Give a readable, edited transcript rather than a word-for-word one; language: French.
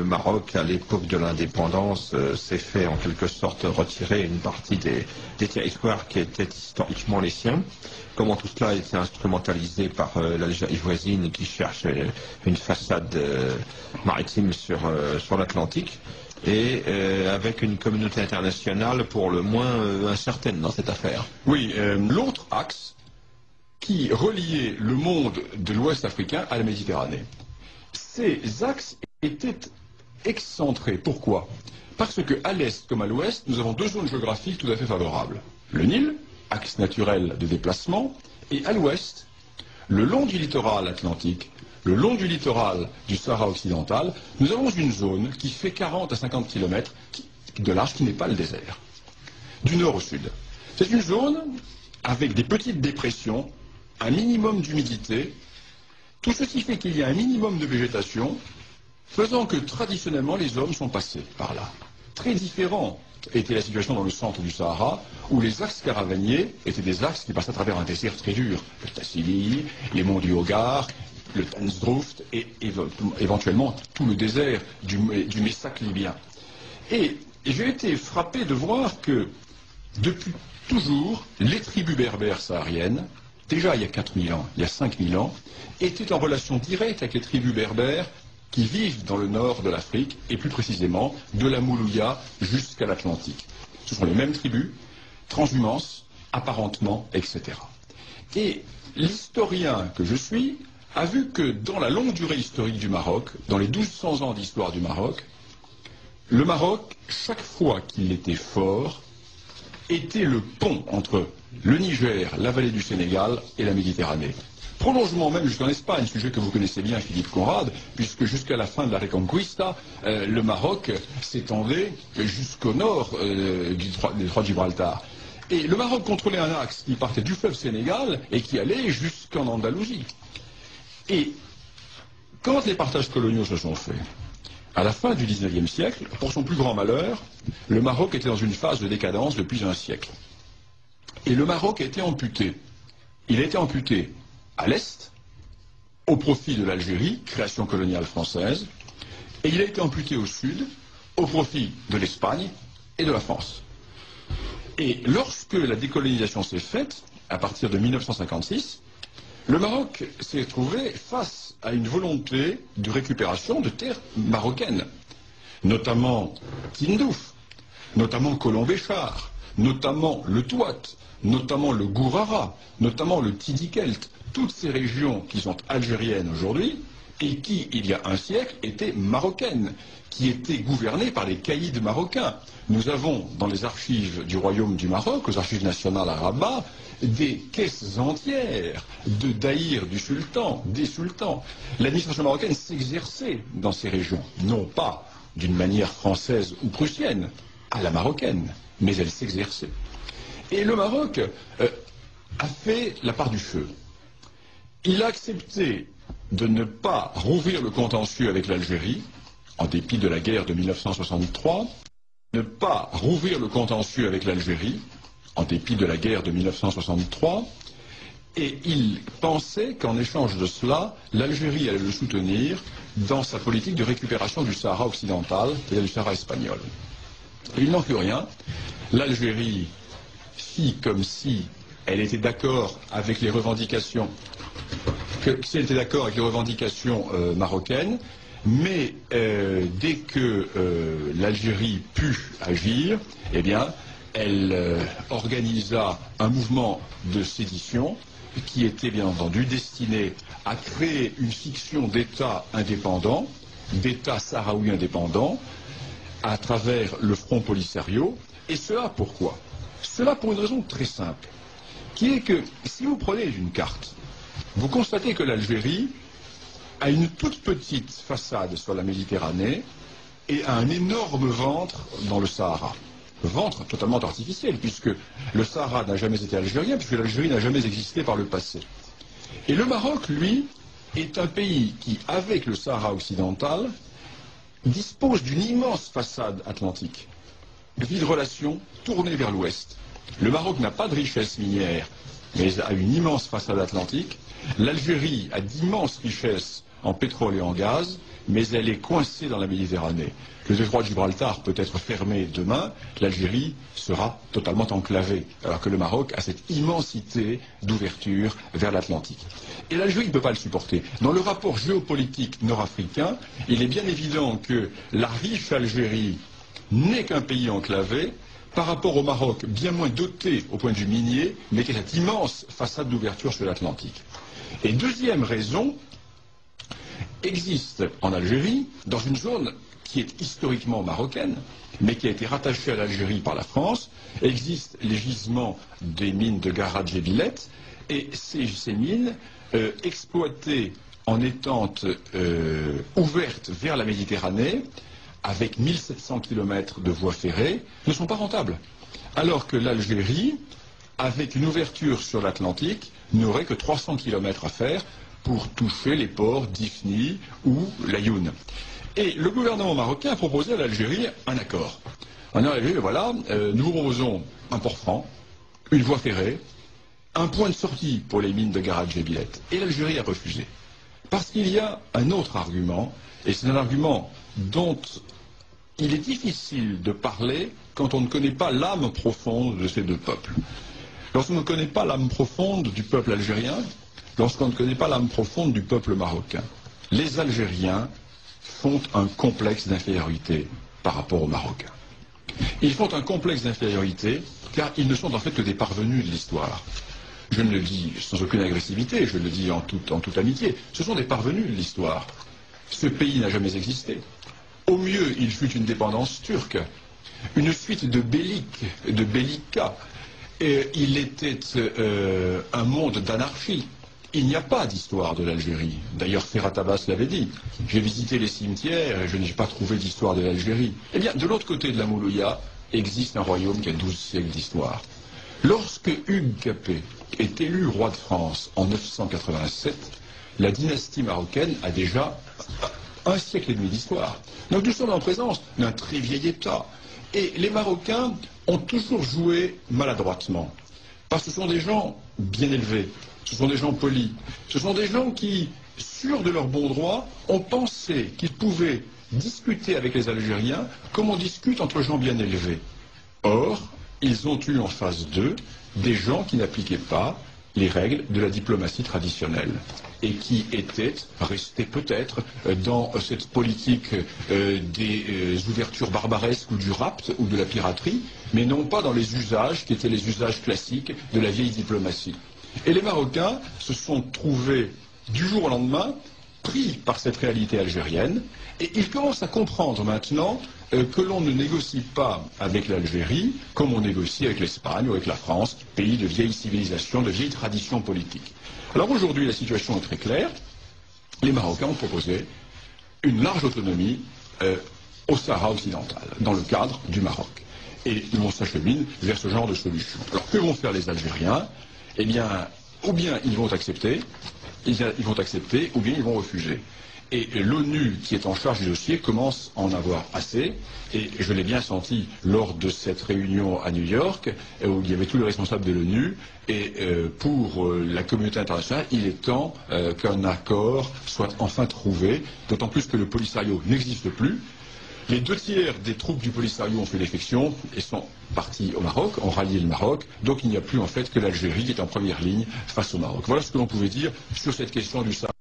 Maroc, à l'époque de l'indépendance, s'est fait en quelque sorte retirer une partie des territoires qui étaient historiquement les siens. Comment tout cela a été instrumentalisé par l'Algérie voisine qui cherche une façade maritime sur l'Atlantique, et avec une communauté internationale pour le moins incertaine dans cette affaire. Oui, l'autre axe qui reliait le monde de l'Ouest africain à la Méditerranée. Ces axes étaient excentrés. Pourquoi? Parce qu'à l'est comme à l'ouest, nous avons deux zones géographiques tout à fait favorables. Le Nil, axe naturel de déplacement, et à l'ouest, le long du littoral atlantique, le long du littoral du Sahara occidental, nous avons une zone qui fait 40 à 50 km de large, qui n'est pas le désert, du nord au sud. C'est une zone avec des petites dépressions, un minimum d'humidité, tout ceci fait qu'il y a un minimum de végétation, faisant que traditionnellement les hommes sont passés par là. Très différent était la situation dans le centre du Sahara, où les axes caravaniers étaient des axes qui passaient à travers un désert très dur. Le Tassili, les monts du Hogar, le Tansdruft et éventuellement tout le désert du Messac libyen. Et j'ai été frappé de voir que depuis toujours, les tribus berbères sahariennes, déjà il y a 4000 ans, il y a 5000 ans, étaient en relation directe avec les tribus berbères qui vivent dans le nord de l'Afrique, et plus précisément de la Moulouya jusqu'à l'Atlantique. Ce sont les mêmes tribus, transhumances, apparentement, etc. Et l'historien que je suis a vu que dans la longue durée historique du Maroc, dans les 1200 ans d'histoire du Maroc, le Maroc, chaque fois qu'il était fort, était le pont entre le Niger, la vallée du Sénégal et la Méditerranée. Prolongement même jusqu'en Espagne, sujet que vous connaissez bien, Philippe Conrad, puisque jusqu'à la fin de la Reconquista, le Maroc s'étendait jusqu'au nord du détroit de Gibraltar. Et le Maroc contrôlait un axe qui partait du fleuve Sénégal et qui allait jusqu'en Andalousie. Et quand les partages coloniaux se sont faits, à la fin du XIXe siècle, pour son plus grand malheur, le Maroc était dans une phase de décadence depuis un siècle. Et le Maroc a été amputé. Il a été amputé à l'est, au profit de l'Algérie, création coloniale française, et il a été amputé au sud, au profit de l'Espagne et de la France. Et lorsque la décolonisation s'est faite, à partir de 1956, le Maroc s'est trouvé face à une volonté de récupération de terres marocaines, notamment Tindouf, notamment Colombéchar, notamment le Touat, notamment le Gourara, notamment le Tidikelt, toutes ces régions qui sont algériennes aujourd'hui et qui, il y a un siècle, étaient marocaines, qui étaient gouvernées par les caïds marocains. Nous avons dans les archives du Royaume du Maroc, aux archives nationales à Rabat, des caisses entières de daïrs du sultan, des sultans. L'administration marocaine s'exerçait dans ces régions, non pas d'une manière française ou prussienne, à la marocaine, mais elle s'exerçait. Et le Maroc a fait la part du feu. Il a accepté de ne pas rouvrir le contentieux avec l'Algérie, en dépit de la guerre de 1963, ne pas rouvrir le contentieux avec l'Algérie, en dépit de la guerre de 1963, et il pensait qu'en échange de cela, l'Algérie allait le soutenir dans sa politique de récupération du Sahara occidental, c'est-à-dire du Sahara espagnol. Il n'en fut rien. L'Algérie fit comme si elle était d'accord avec les revendications, marocaines, mais dès que l'Algérie put agir, eh bien, elle organisa un mouvement de sédition qui était bien entendu destiné à créer une fiction d'État indépendant, d'État sahraoui indépendant, à travers le Front Polisario. Et cela pourquoi? Cela pour une raison très simple, qui est que si vous prenez une carte, vous constatez que l'Algérie a une toute petite façade sur la Méditerranée et a un énorme ventre dans le Sahara. Ventre totalement artificiel, puisque le Sahara n'a jamais été algérien, puisque l'Algérie n'a jamais existé par le passé. Et le Maroc, lui, est un pays qui, avec le Sahara occidental, dispose d'une immense façade atlantique, vie de relations tournée vers l'ouest. Le Maroc n'a pas de richesse minière, mais a une immense façade atlantique. L'Algérie a d'immenses richesses en pétrole et en gaz, mais elle est coincée dans la Méditerranée. Le détroit de Gibraltar peut être fermé demain, l'Algérie sera totalement enclavée, alors que le Maroc a cette immensité d'ouverture vers l'Atlantique. Et l'Algérie ne peut pas le supporter. Dans le rapport géopolitique nord-africain, il est bien évident que la riche Algérie n'est qu'un pays enclavé par rapport au Maroc, bien moins doté au point de vue minier, mais qui a cette immense façade d'ouverture sur l'Atlantique. Et deuxième raison, existe en Algérie, dans une zone qui est historiquement marocaine, mais qui a été rattachée à l'Algérie par la France, existent les gisements des mines de Garage et Villette, et ces mines, exploitées en étant ouvertes vers la Méditerranée, avec 1700 km de voies ferrées, ne sont pas rentables. Alors que l'Algérie, avec une ouverture sur l'Atlantique, n'aurait que 300 km à faire pour toucher les ports d'Ifni ou l'Ayoun. Et le gouvernement marocain a proposé à l'Algérie un accord. En Algérie, voilà, nous vous proposons un port franc, une voie ferrée, un point de sortie pour les mines de Garage et Villette. Et l'Algérie a refusé. Parce qu'il y a un autre argument, et c'est un argument dont il est difficile de parler quand on ne connaît pas l'âme profonde de ces deux peuples. Lorsqu'on ne connaît pas l'âme profonde du peuple algérien, lorsqu'on ne connaît pas l'âme profonde du peuple marocain, les Algériens font un complexe d'infériorité par rapport aux Marocains. Ils font un complexe d'infériorité car ils ne sont en fait que des parvenus de l'histoire. Je ne le dis sans aucune agressivité, je le dis en toute amitié. Ce sont des parvenus de l'histoire. Ce pays n'a jamais existé. Au mieux, il fut une dépendance turque, une suite de bellicats. Il était un monde d'anarchie. Il n'y a pas d'histoire de l'Algérie. D'ailleurs, Ferhat Abbas l'avait dit. J'ai visité les cimetières et je n'ai pas trouvé d'histoire de l'Algérie. Eh bien, de l'autre côté de la Moulouya, existe un royaume qui a 12 siècles d'histoire. Lorsque Hugues Capet est élu roi de France en 987, la dynastie marocaine a déjà un siècle et demi d'histoire. Donc nous sommes en présence d'un très vieil État. Et les Marocains ont toujours joué maladroitement. Parce que ce sont des gens bien élevés, ce sont des gens polis, ce sont des gens qui, sûrs de leur bon droit, ont pensé qu'ils pouvaient discuter avec les Algériens comme on discute entre gens bien élevés. Or, ils ont eu en face d'eux des gens qui n'appliquaient pas les règles de la diplomatie traditionnelle et qui étaient restés peut-être dans cette politique des ouvertures barbaresques ou du rapt ou de la piraterie, mais non pas dans les usages qui étaient les usages classiques de la vieille diplomatie. Et les Marocains se sont trouvés du jour au lendemain pris par cette réalité algérienne et ils commencent à comprendre maintenant que l'on ne négocie pas avec l'Algérie comme on négocie avec l'Espagne ou avec la France, pays de vieille civilisation, de vieille tradition politique. Alors aujourd'hui, la situation est très claire. Les Marocains ont proposé une large autonomie au Sahara occidental, dans le cadre du Maroc. Et on s'achemine vers ce genre de solution. Alors que vont faire les Algériens? Eh bien, ou bien ils vont accepter, ou bien ils vont refuser. Et l'ONU, qui est en charge du dossier, commence à en avoir assez. Et je l'ai bien senti lors de cette réunion à New York, où il y avait tous les responsables de l'ONU. Et pour la communauté internationale, il est temps qu'un accord soit enfin trouvé, d'autant plus que le Polisario n'existe plus. Les 2/3 des troupes du Polisario ont fait défection et sont partis au Maroc, ont rallié le Maroc. Donc il n'y a plus en fait que l'Algérie qui est en première ligne face au Maroc. Voilà ce que l'on pouvait dire sur cette question du Sahara.